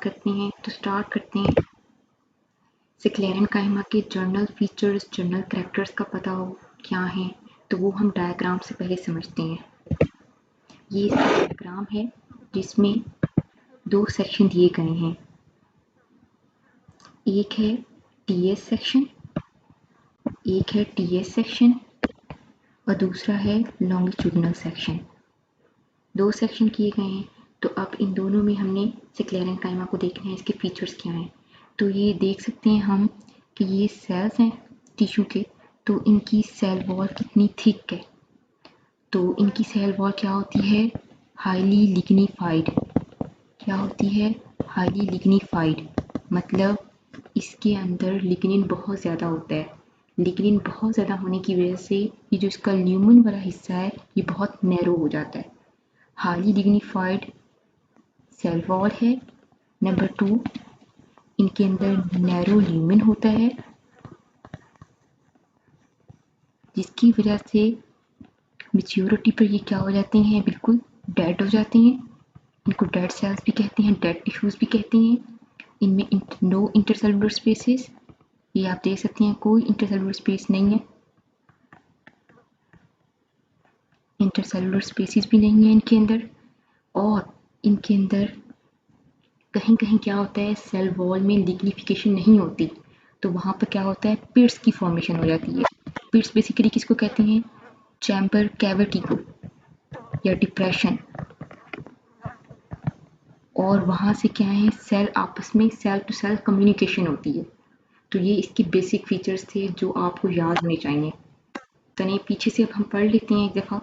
करते हैं। तो स्टार्ट करते हैं। स्क्लेरेनकाइमा के जर्नल फीचर्स, जर्नल कैरेक्टर्स का पता हो क्या है, तो वो हम डायग्राम से पहले समझते हैं। ये डायग्राम है जिसमें 2 सेक्शन दिए गए हैं। एक है टीएस सेक्शन, एक है टीएस सेक्शन और दूसरा है लॉन्गिट्यूडिनल सेक्शन। 2 सेक्शन किए गए हैं। तो अब इन दोनों में हमने स्क्लेरेनकाइमा को देखना है, इसके फीचर्स क्या हैं। तो ये देख सकते हैं हम कि ये सेल्स हैं टिश्यू के, तो इनकी सेल वॉल कितनी थिक है। तो इनकी सेल वॉल क्या होती है, हाईली लिग्निफाइड। क्या होती है, हाईली लिग्निफाइड, मतलब इसके अंदर लिग्निन बहुत ज़्यादा होता है। लिग्निन बहुत ज़्यादा होने की वजह से ये जो इसका ल्यूमन वाला हिस्सा है ये बहुत नैरो हो जाता है। हाईली लिग्निफाइड सेल वॉल है। नंबर 2, इनके अंदर नैरो ल्यूमन होता है, जिसकी वजह से मैच्योरिटी पर ये क्या हो जाते हैं, बिल्कुल डेड हो जाते हैं। इनको डेड सेल्स भी कहते हैं, डेड टिश्यूज़ भी कहते हैं। इनमें नो इंटरसेलुलर स्पेसेस, ये आप देख सकते हैं कोई इंटरसेलुलर स्पेस नहीं है, इंटरसेलुलर स्पेसिस भी नहीं है इनके अंदर। और इनके अंदर कहीं कहीं क्या होता है, सेल वॉल में लिग्निफिकेशन नहीं होती, तो वहाँ पर क्या होता है, पिट्स की फॉर्मेशन हो जाती है। पिट्स बेसिकली किसको कहते हैं, चैम्बर कैविटी को या डिप्रेशन। और वहाँ से क्या है, सेल आपस में सेल टू सेल कम्युनिकेशन होती है। तो ये इसके बेसिक फीचर्स थे जो आपको याद होने चाहिए। तने पीछे से अब हम पढ़ लेते हैं एक दफ़ा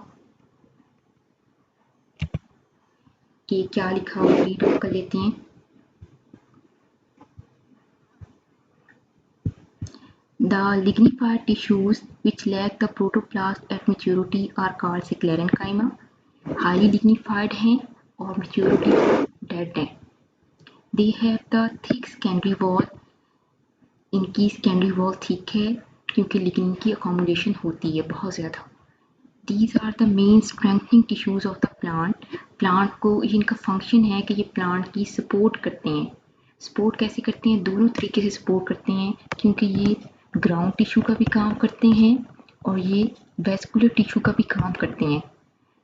कि क्या लिखा हुआ, रीड कर लेते हैं। The lignified tissues which lack the protoplast at maturity are called sclerenchyma. Highly lignified हैं और maturity dead हैं। They have the thick secondary wall. इनकी secondary wall thick है क्योंकि lignin की accumulation होती है बहुत ज़्यादा। These are the main strengthening tissues of the plant. Plant को इनका function है कि ये plant की support करते हैं। Support कैसे करते हैं, दोनों तरीके से support करते हैं, क्योंकि ये ग्राउंड टिश्यू का भी काम करते हैं और ये वेस्कुलर टिश्यू का भी काम करते हैं।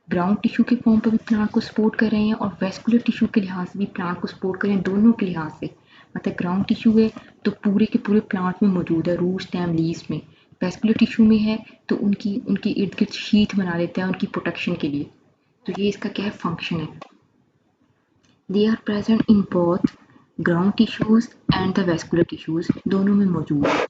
ग्राउंड टिश्यू के फॉर्म पर भी प्लांट को सपोर्ट कर रहे हैं और वेस्कुलर टिश्यू के लिहाज से भी प्लांट को सपोर्ट कर रहे हैं, दोनों के लिहाज से। मतलब ग्राउंड टिश्यू है तो पूरे के पूरे प्लांट में मौजूद है, रूट स्टेम लीव्स में। वेस्कुलर टिश्यू में है तो उनकी इर्द गिर्द शीथ बना लेते हैं उनकी प्रोटेक्शन के लिए। तो ये इसका क्या है, फंक्शन है। They are present in both ground tissues and the vascular tissues, दोनों में मौजूद है।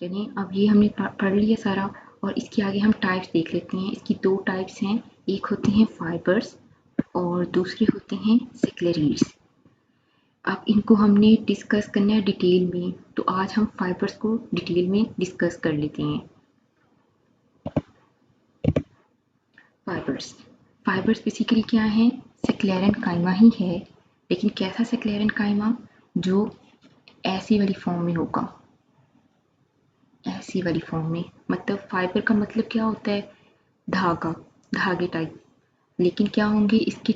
चलिए अब ये हमने पढ़ लिया सारा, और इसके आगे हम टाइप्स देख लेते हैं। इसकी 2 टाइप्स हैं, एक होते हैं फाइबर्स और दूसरे होते हैं सिक्लेरीड्स। अब इनको हमने डिस्कस करना है डिटेल में, तो आज हम फाइबर्स को डिटेल में डिस्कस कर लेते हैं। फाइबर्स बेसिकली क्या है, स्क्लेरेनकाइमा ही है, लेकिन कैसा स्क्लेरेनकाइमा, जो ऐसी वाली फॉर्म में होगा, ऐसी वाली फॉर्म में। मतलब फाइबर का मतलब क्या होता है, धागा, धागे टाइप। लेकिन क्या होंगे इसके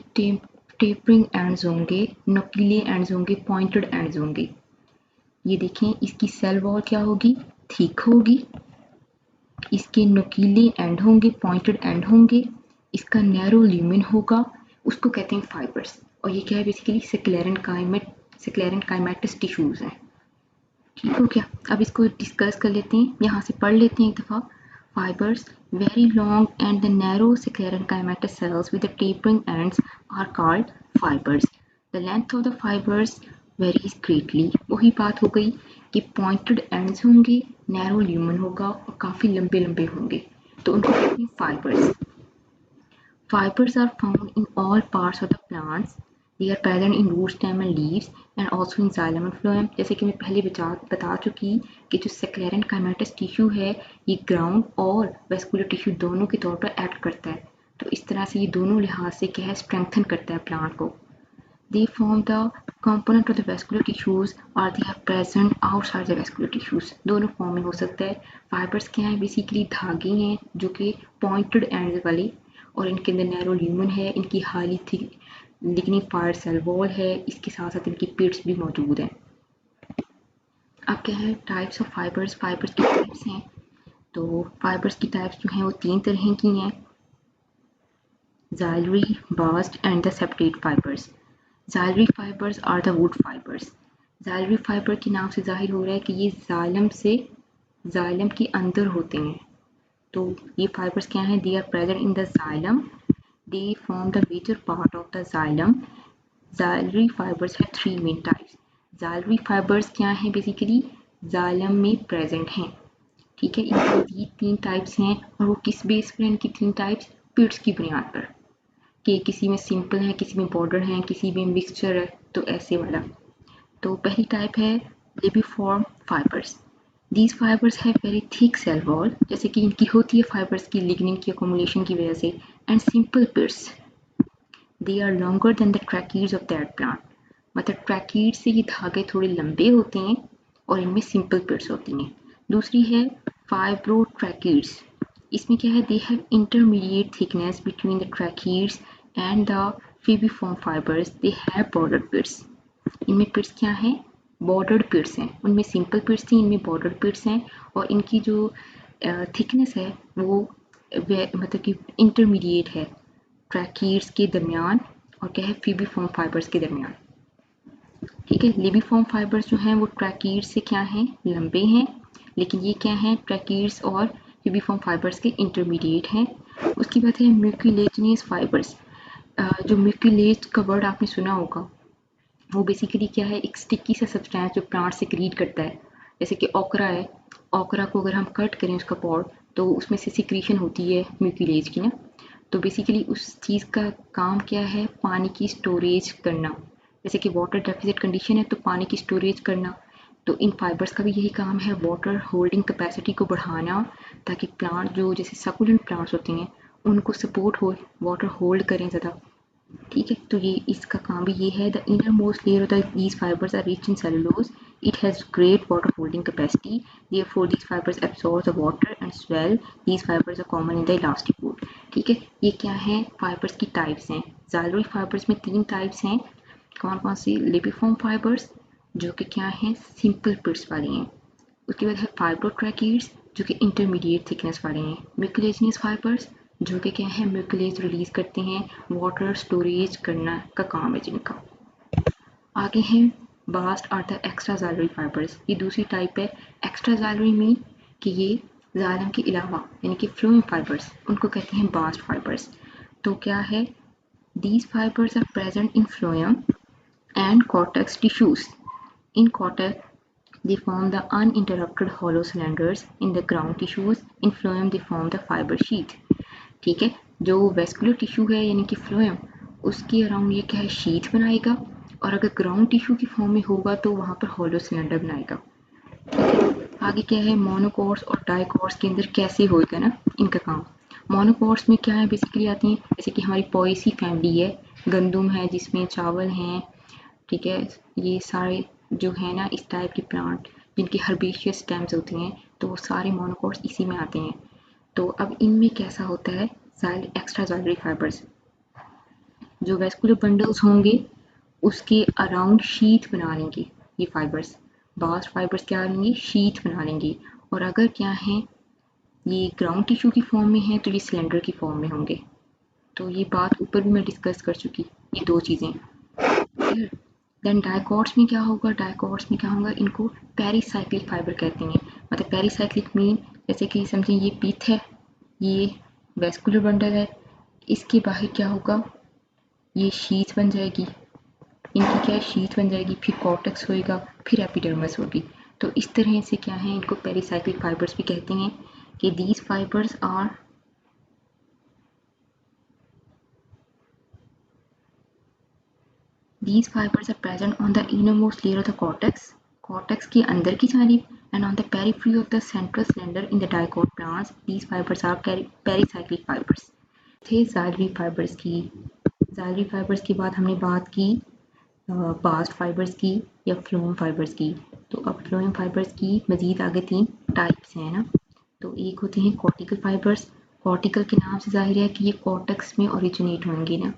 टेपरिंग एंड्स होंगे, नुकीले एंड्स होंगे, पॉइंटेड एंड्स होंगे। ये देखें, इसकी सेल वॉल क्या होगी, थिक होगी, इसके नुकीले एंड होंगे, पॉइंटेड एंड होंगे, इसका नैरो ल्यूमेन होगा, उसको कहते हैं फाइबर्स। और ये क्या है, बेसिकली स्क्लेरेनकाइमेटस टिश्यूज हैं। ठीक हो गया। अब इसको डिस्कस कर लेते हैं, यहाँ से पढ़ लेते हैं एक दफ़ा। Fibers, very long and the narrow sclerenchymatous cells with the tapering ends are called fibers. The length of the fibers varies greatly. वही बात हो गई कि pointed ends होंगे, narrow lumen होगा और काफ़ी लंबे लंबे होंगे, तो उनको कहते हैं fibers. Fibers are found in all parts of the plants. They are present in root, stem and leaves and also in xylem and phloem. जैसे कि मैं पहले बता चुकी कि जो स्क्लेरेनकाइमेटस टिश्यू है ये ग्राउंड और वेस्कुलर टिश्यू दोनों के तौर पर एक्ट करता है। तो इस तरह से ये दोनों लिहाज से क्या है, स्ट्रेंथन करता है प्लांट को। They form the component of the vascular tissues or they are present outside the vascular tissues. दोनों फॉर्म में हो सकता है। फाइबर्स क्या है, बेसिकली धागे हैं जो कि पॉइंटेड एंड वाले, और इनके अंदर नैरो ल्यूमन है, इनकी highly thick lignified cell wall है, इसके साथ साथ इनकी पिट्स भी मौजूद हैं। अब क्या है टाइप्स ऑफ फाइबर्स, फाइबर्स की टाइप्स हैं। तो फाइबर्स की टाइप्स जो हैं वो 3 तरह की हैं, xylem, bast and the separate fibers. Xylem fibers are the wood fibers. Xylem fiber के नाम से जाहिर हो रहा है कि ये जाइलम से जाइलम के अंदर होते हैं। तो ये फाइबर्स क्या हैं? They are present in the xylem, they form the major part of the xylem. Xylem fibers have 3 main types. Xylem fibers क्या हैं? बेसिकली जाइलम में प्रेजेंट हैं। ठीक है, इनकी ये 3 टाइप्स हैं और वो किस बेस पर इनकी 3 टाइप्स? पिट्स की बुनियाद पर, कि किसी में सिंपल है, किसी में बॉर्डर है, किसी में मिक्सचर है, तो ऐसे वाला। तो पहली टाइप है libriform fibres. These fibres have very thick cell wall, जैसे कि इनकी होती है फाइबर्स की लिग्निन की अकोमोडेशन की वजह से, and simple pits. They are longer than the tracheids of that plant, मतलब ट्रैकीड से ये धागे थोड़े लंबे होते हैं और इनमें सिंपल पिट्स होती हैं। दूसरी है फाइब्रोट्रैकीड्स। इसमें क्या है? They have intermediate thickness between the tracheids and the libriform fibres, they have bordered pits. इनमें पिट्स क्या हैं? बॉर्डर्ड पिट्स हैं। उनमें सिंपल पिट्स थी, इनमें बॉर्डर्ड पिट्स हैं, और इनकी जो थिकनेस है वो मतलब कि इंटरमीडिएट है ट्रैकीड्स के दरमियान और क्या है? फिबिफॉर्म फाइबर्स के दरमियान। ठीक है, लिबिफॉर्म फाइबर्स जो हैं वो ट्रैकीड्स से क्या हैं? लंबे हैं, लेकिन ये क्या हैं? ट्रैकीड्स और फिबिफॉर्म फाइबर्स के इंटरमीडिएट हैं। उसकी बात है म्यूकिलेजिनियस फाइबर्स। जो म्यूकिलेज का वर्ड आपने सुना होगा, वो बेसिकली क्या है? एक स्टिकी सा सब्सटेंस जो प्लांट सेक्रीट करता है, जैसे कि ओकरा है, ओकरा को अगर हम कट करें उसका पॉड, तो उसमें से सिक्रीशन होती है म्यूकिलेज की ना। तो बेसिकली उस चीज़ का काम क्या है? पानी की स्टोरेज करना। जैसे कि वाटर डेफिसिट कंडीशन है तो पानी की स्टोरेज करना, तो इन फाइबर्स का भी यही काम है, वाटर होल्डिंग कैपेसिटी को बढ़ाना, ताकि प्लांट जो जैसे सकुलेंट प्लांट्स होते हैं उनको सपोर्ट हो, वाटर होल्ड करें ज़्यादा। ठीक है, तो ये इसका काम भी ये है। The inner most layer of these fibres are rich in cellulose, it has great water holding capacity, therefore these fibres absorb the water and swell, these fibres are common in the elastic wood. ठीक है, ये क्या है? Fibres की types हैं। Xylem fibres में 3 types हैं। कौन कौन सी? लिबिफॉर्म फाइबर्स जो कि क्या हैं? सिंपल पिट्स वाली हैं। उसके बाद है फाइब्रोट्रैकीड्स जो कि इंटरमीडिएट थिकनेस वाले हैं। म्यूकिलेजिनियस फाइबर्स जो कि क्या है? म्यूकिलेज रिलीज करते हैं, वाटर स्टोरेज करना का काम है जिनका। आगे हैं बास्ट और द एक्स्ट्रा जाइलरी फाइबर्स। ये दूसरी टाइप है। एक्स्ट्रा जाइलरी मीन कि ये जाइलम के अलावा यानी कि फ्लोएम फाइबर्स, उनको कहते हैं बास्ट फाइबर्स। तो क्या है? These fibres are present in phloem and cortex tissues. In cortex, they form the uninterrupted hollow cylinders. In the ground tissues, in phloem they form the fiber sheath. ठीक है, जो vascular tissue है यानी कि phloem, उसके around ये क्या है? शीथ बनाएगा, और अगर ग्राउंड टिश्यू की फॉर्म में होगा तो वहाँ पर हॉलो सिलेंडर बनाएगा। ठीक है, आगे क्या है? मोनोकोर्स और डाइकोर्स के अंदर कैसे होएगा ना इनका काम। मोनोकोर्स में क्या है? बेसिकली आती हैं जैसे कि हमारी पोएसी फैमिली है, गंदुम है जिसमें चावल हैं, ठीक है, ये सारे जो है ना इस टाइप के प्लांट जिनकी हर्बेशियस स्टेम्स होती हैं, तो वो सारे मोनोकोट्स इसी में आते हैं। तो अब इनमें कैसा होता है? एक्स्ट्रा जाइलरी फाइबर्स, जो वेस्कुलर बंडल्स होंगे उसके अराउंड शीथ बना लेंगे ये फाइबर्स। बास्ट फाइबर्स क्या लेंगे? शीथ बना लेंगे। और अगर क्या है? ये ग्राउंड टिश्यू की फॉर्म में है तो ये सिलेंडर की फॉर्म में होंगे। तो ये बात ऊपर भी मैं डिस्कस कर चुकी, ये 2 चीज़ें। देन डाइकॉट्स में क्या होगा? डाइकॉट्स में क्या होगा? इनको पेरीसाइक्लिक फाइबर कहते हैं। मतलब पेरीसाइक्लिक मीन जैसे कि समझें ये पीथ है, ये वेस्कुलर बंडल है, इसके बाहर क्या होगा? ये शीथ बन जाएगी, इनकी क्या शीथ बन जाएगी, फिर कॉर्टेक्स होएगा, फिर एपिडर्मिस होगी। तो इस तरह से क्या है? इनको पेरीसाइक्लिक फाइबर्स भी कहते हैं कि these fibres are These fibers are present on the innermost layer of the cortex, cortex की अंदर की जानिब, and on the periphery of the central cylinder in the dicot plants. These fibers are pericyclic fibers. थे xylary fibres की। Xylary fibres के बाद हमने बात की बास्ट फाइबर्स की या फ्लोएम फाइबर्स की। तो अब फ्लोएम फाइबर्स की मजीद आगे 3 टाइप्स हैं ना। तो एक होते हैं कॉर्टिकल फाइबर्स। कॉर्टिकल के नाम से जाहिर है कि ये कॉर्टेक्स में ओरिजिनेट होंगे ना।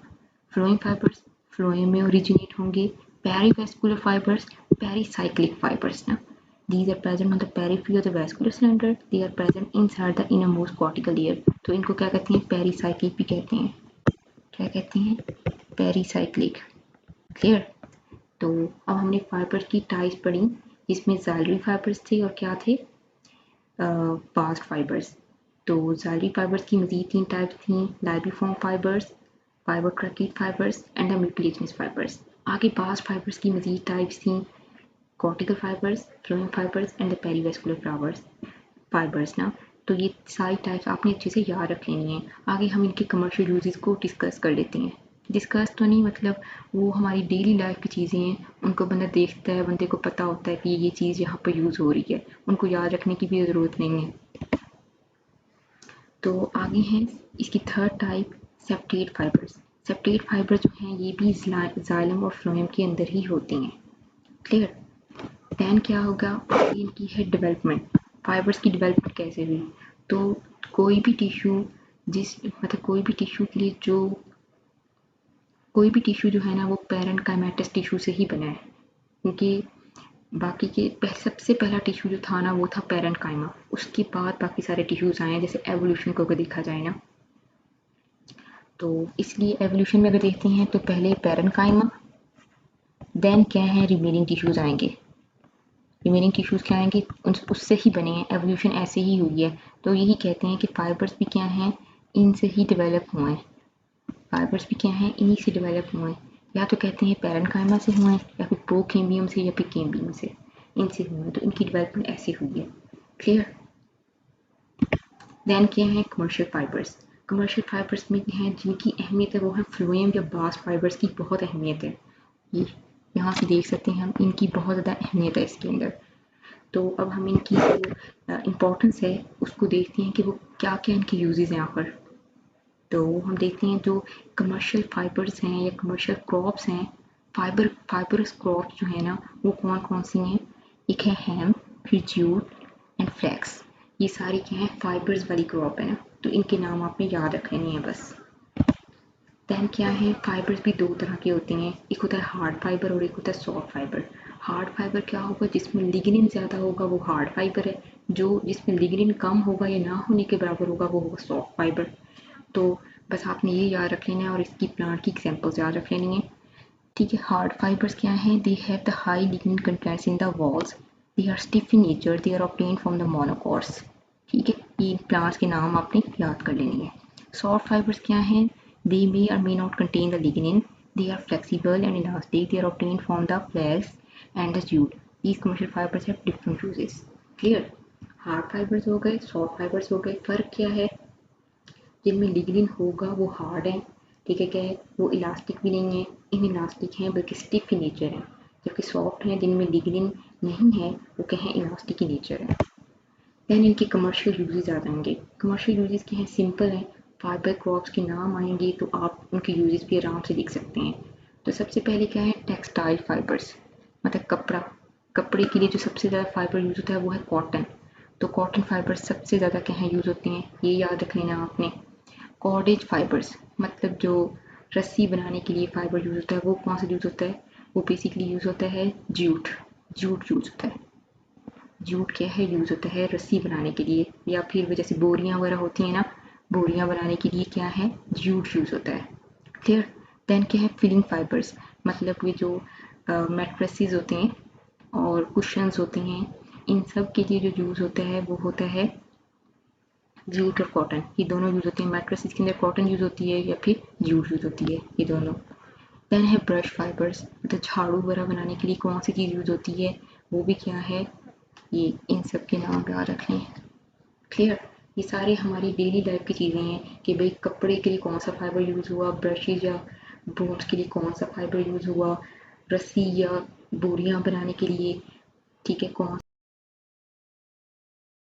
फ्लोएम फाइबर्स फ्लोएम में ओरिजिनेट होंगे। पेरीवेस्कुलर फाइबर्स, पेरीसाइक्लिक फाइबर्स ना, these are present on the periphery of the vascular cylinder, they are present inside the innermost cortical layer। तो इनको क्या कहते हैं, पेरीसाइक्लिक भी कहते हैं। क्या कहते हैं, पेरीसाइक्लिक। क्लियर। तो अब हमने फाइबर की टाइप्स पढ़ी, जिसमें ज़ाइलरी फाइबर्स थे और क्या थे, बास्ट फाइबर्स। तो ज़ाइलरी फाइबर्स की मज़ीद 3 टाइप्स थी, libriform fibres, fibretracheid fibres and the mucilaginous fibres. आगे बास्ट फाइबर्स की मज़ीद टाइप्स थी, cortical fibres, phloem fibres and the perivascular fibres ना। तो ये सारी टाइप्स आपने अच्छे से याद रख लेनी है। आगे हम इनके कमर्शियल यूजेस को डिस्कस कर लेते हैं। डिस्कस तो नहीं, मतलब वो हमारी डेली लाइफ की चीज़ें हैं, उनको बंदा देखता है, बंदे को पता होता है कि ये चीज़ यहाँ पर यूज़ हो रही है, उनको याद रखने की भी ज़रूरत नहीं है। तो आगे हैं इसकी third type, septate fibres. Septate fibre जो हैं ये भी जाइलम और फ्लोएम के अंदर ही होती हैं। क्लियर। दैन क्या होगा, इनकी है डेवलपमेंट, फाइबर्स की डेवलपमेंट कैसे हुई। तो कोई भी टिश्यू कोई भी टिश्यू जो है ना, वो पेरेंट काइमेटस टिश्यू से ही बना है, क्योंकि बाकी के सबसे पहला टिश्यू जो था ना, वो था पेरेंट काइमा। उसके बाद बाकी सारे टिश्यूज आए हैं, जैसे एवोल्यूशन को अगर देखा जाए ना, तो इसलिए एवोल्यूशन में अगर देखते हैं तो पहले पेरेंट काइमा, देन क्या है, रिमेनिंग टिश्यूज आएंगे। रिमेनिंग टिश्यूज क्या आएंगे, उससे ही बने हैं, एवोल्यूशन ऐसे ही हुई है। तो यही कहते हैं कि फाइबर्स भी क्या हैं, इनसे ही डेवलप हुए हैं। फाइबर्स भी क्या हैं, इन्हीं से डेवलप हुए हैं। या तो कहते हैं पेरेन्काइमा से हुए हैं, या फिर प्रोकेम्बियम से, या फिर केम्बियम से, इनसे हुए हैं। तो इनकी डेवलपमेंट ऐसे हुई है। क्लियर। देन क्या है, कमर्शियल फाइबर्स। कमर्शियल फाइबर्स में हैं जिनकी अहमियत है वो है फ्लोएम या बास्ट फाइबर्स की बहुत अहमियत है। ये यहाँ से देख सकते हैं हम, इनकी बहुत ज़्यादा अहमियत है इसके अंदर। तो अब हम इनकी जो इम्पोर्टेंस है उसको देखते हैं कि वो क्या क्या इनके यूजेस हैं यहाँ पर। तो हम देखते हैं जो कमर्शियल फाइबर्स हैं या कमर्शियल क्रॉप्स हैं, फाइबरस क्रॉप्स जो है ना, वो कौन कौन सी हैं। एक है हैम, फिर जूट एंड फ्लैक्स। ये सारी क्या है, फाइबर्स वाली क्रॉप है ना, तो इनके नाम आपने याद रख लेने हैं बस। दैन क्या है, फाइबर्स भी दो तरह के होते हैं, एक होता है हार्ड फाइबर और एक होता है सॉफ्ट फाइबर। हार्ड फाइबर क्या होगा, जिसमें लिग्निन ज़्यादा होगा वो हार्ड फाइबर है, जो जिसमें लिग्निन कम होगा या ना होने के बराबर होगा वो होगा सॉफ्ट फाइबर। तो बस आपने ये याद रख लेना है और इसकी प्लांट की एग्जांपल्स याद रख लेनी है। ठीक है। हार्ड फाइबर्स क्या हैं, they have the high lignin contents in the walls, they are stiff in nature, they are obtained from the monocots. ठीक है, ये प्लांट्स के नाम आपने याद कर लेनी है। सॉफ्ट फाइबर्स क्या हैं, they may or may not contain the lignin, they are flexible and elastic, they are obtained from the flax and the jute, these commercial fibers have different uses। clear। Hard fibres हो गए, soft fibres हो गए। फर्क क्या है, जिनमें lignin होगा वो हार्ड है, ठीक है, क्या है, वो इलास्टिक भी नहीं है, इन इलास्टिक हैं बल्कि स्टिफ in नेचर है। जबकि सॉफ्ट हैं जिनमें लिग्निन नहीं है, वो क्या है, इलास्टिक in नेचर है। दैन इनके कमर्शियल यूजेस आ जाएंगे। कमर्शियल यूजेस क्या हैं, सिंपल है, फाइबर क्रॉप्स के नाम आएंगे तो आप उनके यूजेस भी आराम से लिख सकते हैं। तो सबसे पहले क्या है, टेक्सटाइल फाइबर्स, मतलब कपड़े के लिए जो सबसे ज़्यादा फाइबर यूज़ होता है वो है कॉटन। तो कॉटन फाइबर सबसे ज़्यादा क्या है यूज़ होते हैं, ये याद रख लेना आपने। कॉर्डेज फाइबर्स, मतलब जो रस्सी बनाने के लिए फाइबर यूज़ होता है, वो कौन सा यूज़ होता है, वो बेसिकली यूज़ होता है जूट यूज़ होता है। जूट क्या है, यूज़ होता है रस्सी बनाने के लिए, या फिर जैसे बोरियां वगैरह होती हैं ना, बोरियां बनाने के लिए क्या है, जूट यूज़ होता है। क्लियर। देन क्या है, फिलिंग फाइबर्स, मतलब ये जो मैट्रेसेस होते हैं और कुशन्स होते हैं, इन सब के लिए जो यूज़ होता है वो होता है जूट और कॉटन, ये दोनों यूज़ होते हैं। मैट्रेसेस के अंदर कॉटन यूज़ होती है या फिर जूट यूज़ होती है, ये दोनों। देन है ब्रश फाइबर्स, मतलब झाड़ू वगैरह बनाने के लिए कौन सी चीज़ यूज़ होती है, वो भी क्या है, ये इन सब के नाम याद रख लें। क्लियर। ये सारे हमारी डेली लाइफ की चीज़ें हैं कि भाई कपड़े के लिए कौन सा फाइबर यूज़ हुआ, ब्रशेज या ब्रूम्स के लिए कौन सा फाइबर यूज़ हुआ, रस्सी या बोरियां बनाने के लिए, ठीक है, कौन